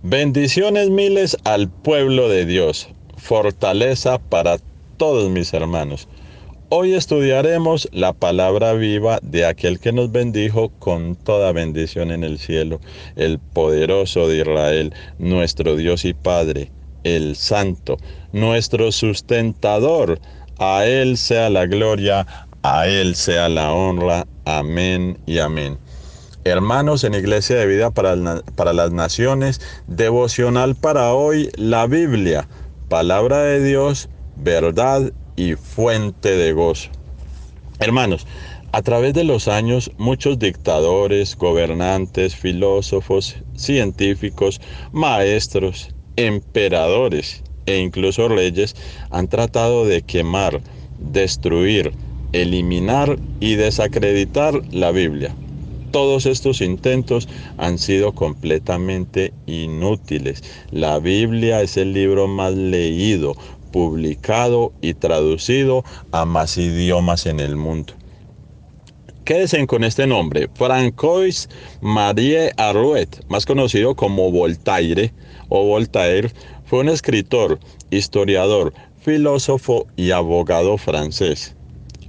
Bendiciones miles al pueblo de Dios, fortaleza para todos mis hermanos. Hoy estudiaremos la palabra viva de aquel que nos bendijo con toda bendición en el cielo, el poderoso de Israel, nuestro Dios y Padre, el Santo, nuestro sustentador. A Él sea la gloria, a Él sea la honra. Amén y amén. Hermanos en Iglesia de Vida para las Naciones, devocional para hoy, la Biblia, palabra de Dios, verdad y fuente de gozo. Hermanos, a través de los años, muchos dictadores, gobernantes, filósofos, científicos, maestros, emperadores e incluso reyes han tratado de quemar, destruir, eliminar y desacreditar la Biblia. Todos estos intentos han sido completamente inútiles. La Biblia es el libro más leído, publicado y traducido a más idiomas en el mundo. Quédense con este nombre, Francois Marie Arouet, más conocido como Voltaire o Voltaire, fue un escritor, historiador, filósofo y abogado francés.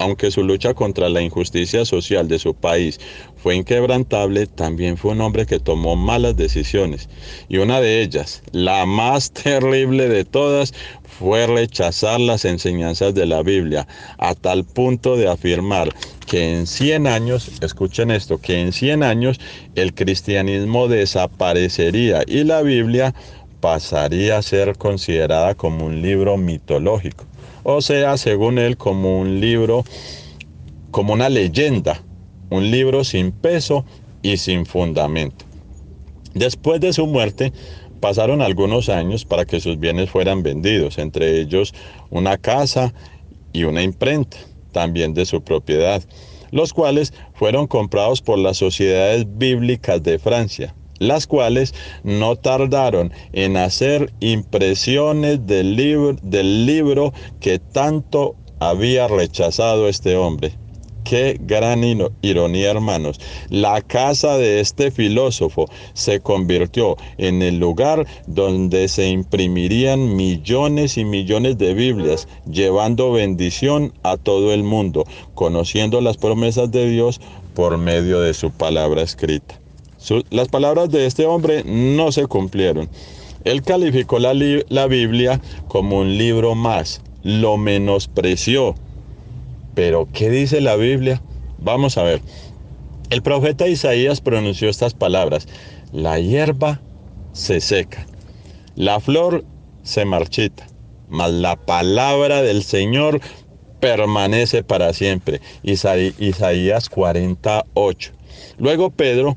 Aunque su lucha contra la injusticia social de su país fue inquebrantable, también fue un hombre que tomó malas decisiones. Y una de ellas, la más terrible de todas, fue rechazar las enseñanzas de la Biblia, a tal punto de afirmar que en 100 años, escuchen esto, que en 100 años el cristianismo desaparecería y la Biblia pasaría a ser considerada como un libro mitológico. O sea, según él, como un libro, como una leyenda, un libro sin peso y sin fundamento. Después de su muerte, pasaron algunos años para que sus bienes fueran vendidos, entre ellos una casa y una imprenta, también de su propiedad, los cuales fueron comprados por las sociedades bíblicas de Francia, las cuales no tardaron en hacer impresiones del libro que tanto había rechazado este hombre. Qué gran ironía, hermanos. La casa de este filósofo se convirtió en el lugar donde se imprimirían millones y millones de Biblias, llevando bendición a todo el mundo, conociendo las promesas de Dios por medio de su palabra escrita. Las palabras de este hombre no se cumplieron. Él calificó la Biblia como un libro más, lo menospreció. Pero, ¿qué dice la Biblia? Vamos a ver. El profeta Isaías pronunció estas palabras: la hierba se seca, la flor se marchita, mas la palabra del Señor permanece para siempre. Isaías 48. Luego Pedro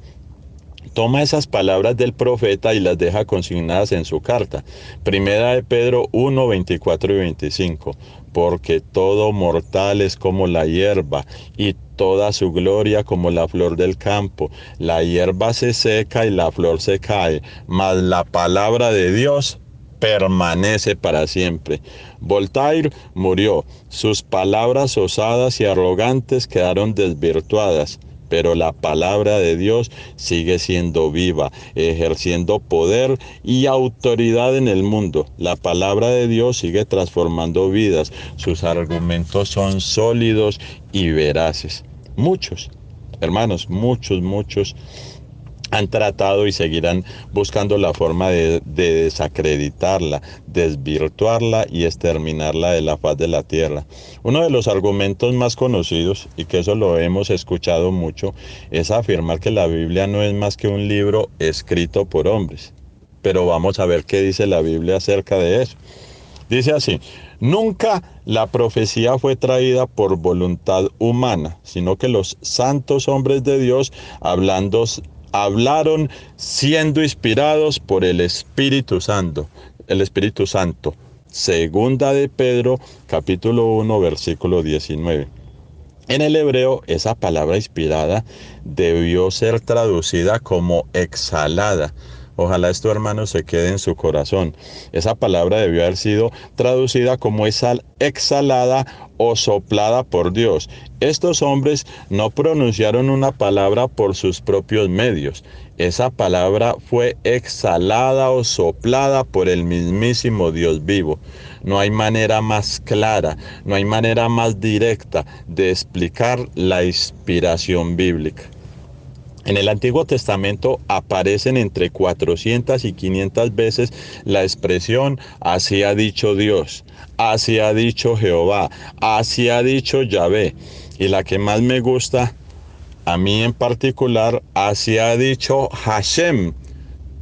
toma esas palabras del profeta y las deja consignadas en su carta. Primera de Pedro 1, 24 y 25. Porque todo mortal es como la hierba, y toda su gloria como la flor del campo. La hierba se seca y la flor se cae, mas la palabra de Dios permanece para siempre. Voltaire murió, sus palabras osadas y arrogantes quedaron desvirtuadas, pero la palabra de Dios sigue siendo viva, ejerciendo poder y autoridad en el mundo. La palabra de Dios sigue transformando vidas. Sus argumentos son sólidos y veraces. Muchos, hermanos, muchos han tratado y seguirán buscando la forma de desacreditarla, desvirtuarla y exterminarla de la faz de la tierra. Uno de los argumentos más conocidos, y que eso lo hemos escuchado mucho, es afirmar que la Biblia no es más que un libro escrito por hombres. Pero vamos a ver qué dice la Biblia acerca de eso. Dice así: nunca la profecía fue traída por voluntad humana, sino que los santos hombres de Dios hablaron siendo inspirados por el Espíritu Santo. Segunda de Pedro, capítulo 1, versículo 19. En el hebreo, esa palabra inspirada debió ser traducida como exhalada, Ojalá esto, hermanos, se quede en su corazón. Esa palabra debió haber sido traducida como exhalada o soplada por Dios. Estos hombres no pronunciaron una palabra por sus propios medios. Esa palabra fue exhalada o soplada por el mismísimo Dios vivo. No hay manera más clara, no hay manera más directa de explicar la inspiración bíblica. En el Antiguo Testamento aparecen entre 400 y 500 veces la expresión así ha dicho Dios, así ha dicho Jehová, así ha dicho Yahvé. Y la que más me gusta, a mí en particular, así ha dicho Hashem,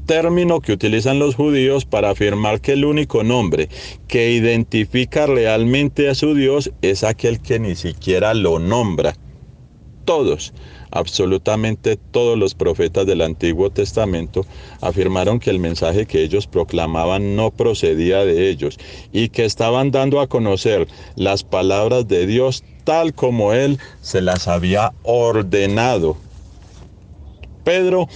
término que utilizan los judíos para afirmar que el único nombre que identifica realmente a su Dios es aquel que ni siquiera lo nombra. Todos, absolutamente todos los profetas del Antiguo Testamento afirmaron que el mensaje que ellos proclamaban no procedía de ellos y que estaban dando a conocer las palabras de Dios tal como Él se las había ordenado. Pablo,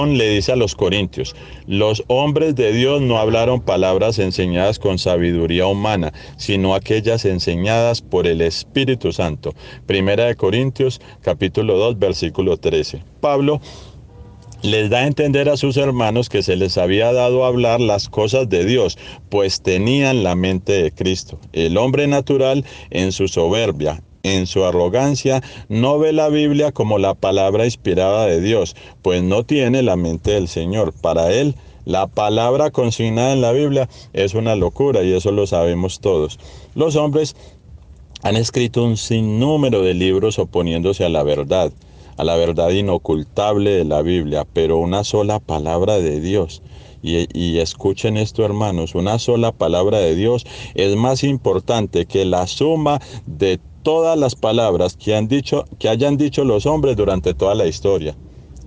le dice a los corintios: los hombres de Dios no hablaron palabras enseñadas con sabiduría humana, sino aquellas enseñadas por el Espíritu Santo. Primera de Corintios, capítulo 2, versículo 13. Pablo les da a entender a sus hermanos que se les había dado a hablar las cosas de Dios, pues tenían la mente de Cristo. El hombre natural, en su soberbia, en su arrogancia, no ve la Biblia como la palabra inspirada de Dios, pues no tiene la mente del Señor. Para él, la palabra consignada en la Biblia es una locura, y eso lo sabemos todos. Los hombres han escrito un sinnúmero de libros oponiéndose a la verdad inocultable de la Biblia, pero una sola palabra de Dios. Y escuchen esto, hermanos, una sola palabra de Dios es más importante que la suma de todas las palabras que hayan dicho los hombres durante toda la historia.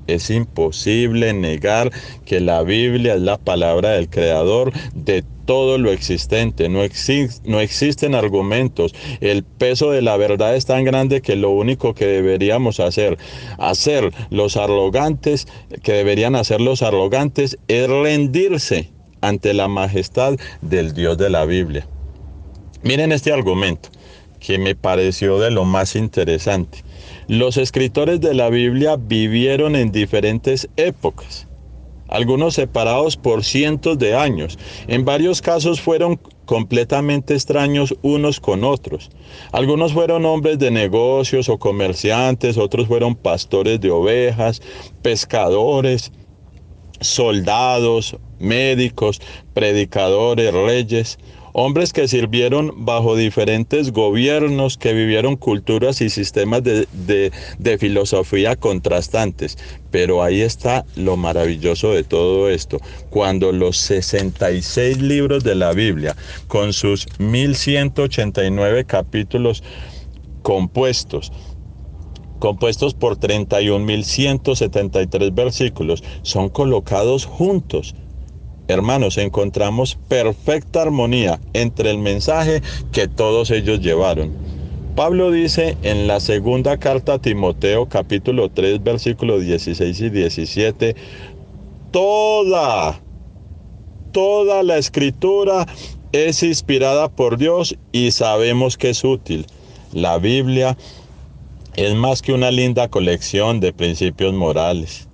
Es imposible negar que la Biblia es la palabra del Creador de todo lo existente. No existen argumentos. El peso de la verdad es tan grande que lo único que deberíamos hacer los arrogantes, es rendirse ante la majestad del Dios de la Biblia. Miren este argumento que me pareció de lo más interesante. Los escritores de la Biblia vivieron en diferentes épocas, algunos separados por cientos de años. En varios casos fueron completamente extraños unos con otros. Algunos fueron hombres de negocios o comerciantes, otros fueron pastores de ovejas, pescadores, soldados, médicos, predicadores, reyes, hombres que sirvieron bajo diferentes gobiernos, que vivieron culturas y sistemas de filosofía contrastantes. Pero ahí está lo maravilloso de todo esto. Cuando los 66 libros de la Biblia, con sus 1189 capítulos compuestos por 31.173 versículos, son colocados juntos. Hermanos, encontramos perfecta armonía entre el mensaje que todos ellos llevaron. Pablo dice en la segunda carta a Timoteo, capítulo 3, versículos 16 y 17, toda la escritura es inspirada por Dios y sabemos que es útil. La Biblia es más que una linda colección de principios morales.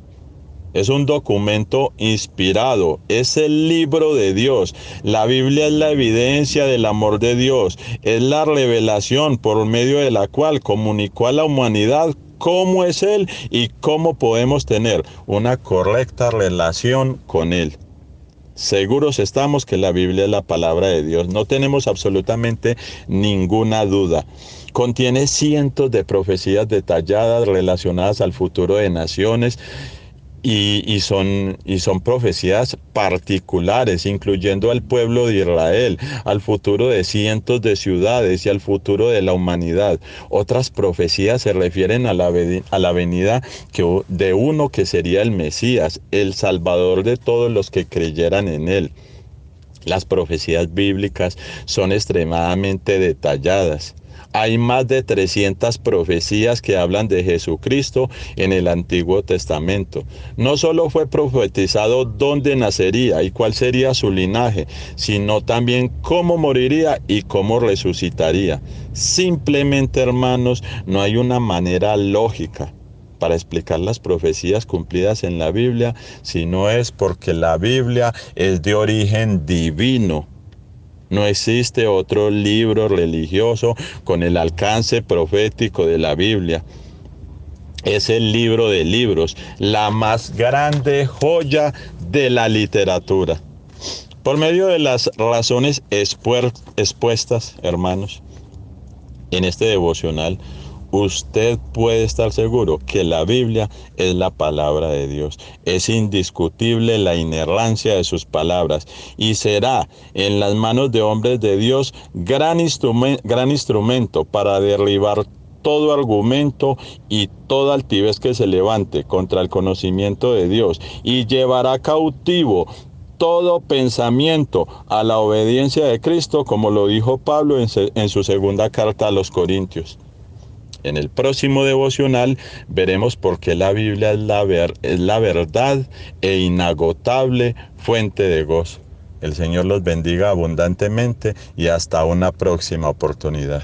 Es un documento inspirado, es el libro de Dios. La Biblia es la evidencia del amor de Dios, es la revelación por medio de la cual comunicó a la humanidad cómo es Él y cómo podemos tener una correcta relación con Él. Seguros estamos que la Biblia es la palabra de Dios, no tenemos absolutamente ninguna duda. Contiene cientos de profecías detalladas relacionadas al futuro de naciones, y son profecías particulares, incluyendo al pueblo de Israel, al futuro de cientos de ciudades y al futuro de la humanidad. Otras profecías se refieren a la venida de uno que sería el Mesías, el Salvador de todos los que creyeran en él. Las profecías bíblicas son extremadamente detalladas. Hay más de 300 profecías que hablan de Jesucristo en el Antiguo Testamento. No solo fue profetizado dónde nacería y cuál sería su linaje, sino también cómo moriría y cómo resucitaría. Simplemente, hermanos, no hay una manera lógica para explicar las profecías cumplidas en la Biblia, sino es porque la Biblia es de origen divino. No existe otro libro religioso con el alcance profético de la Biblia. Es el libro de libros, la más grande joya de la literatura. Por medio de las razones expuestas, hermanos, en este devocional, usted puede estar seguro que la Biblia es la palabra de Dios. Es indiscutible la inerrancia de sus palabras y será en las manos de hombres de Dios gran instrumento para derribar todo argumento y toda altivez que se levante contra el conocimiento de Dios, y llevará cautivo todo pensamiento a la obediencia de Cristo, como lo dijo Pablo en su segunda carta a los Corintios. En el próximo devocional veremos por qué la Biblia es la verdad e inagotable fuente de gozo. El Señor los bendiga abundantemente y hasta una próxima oportunidad.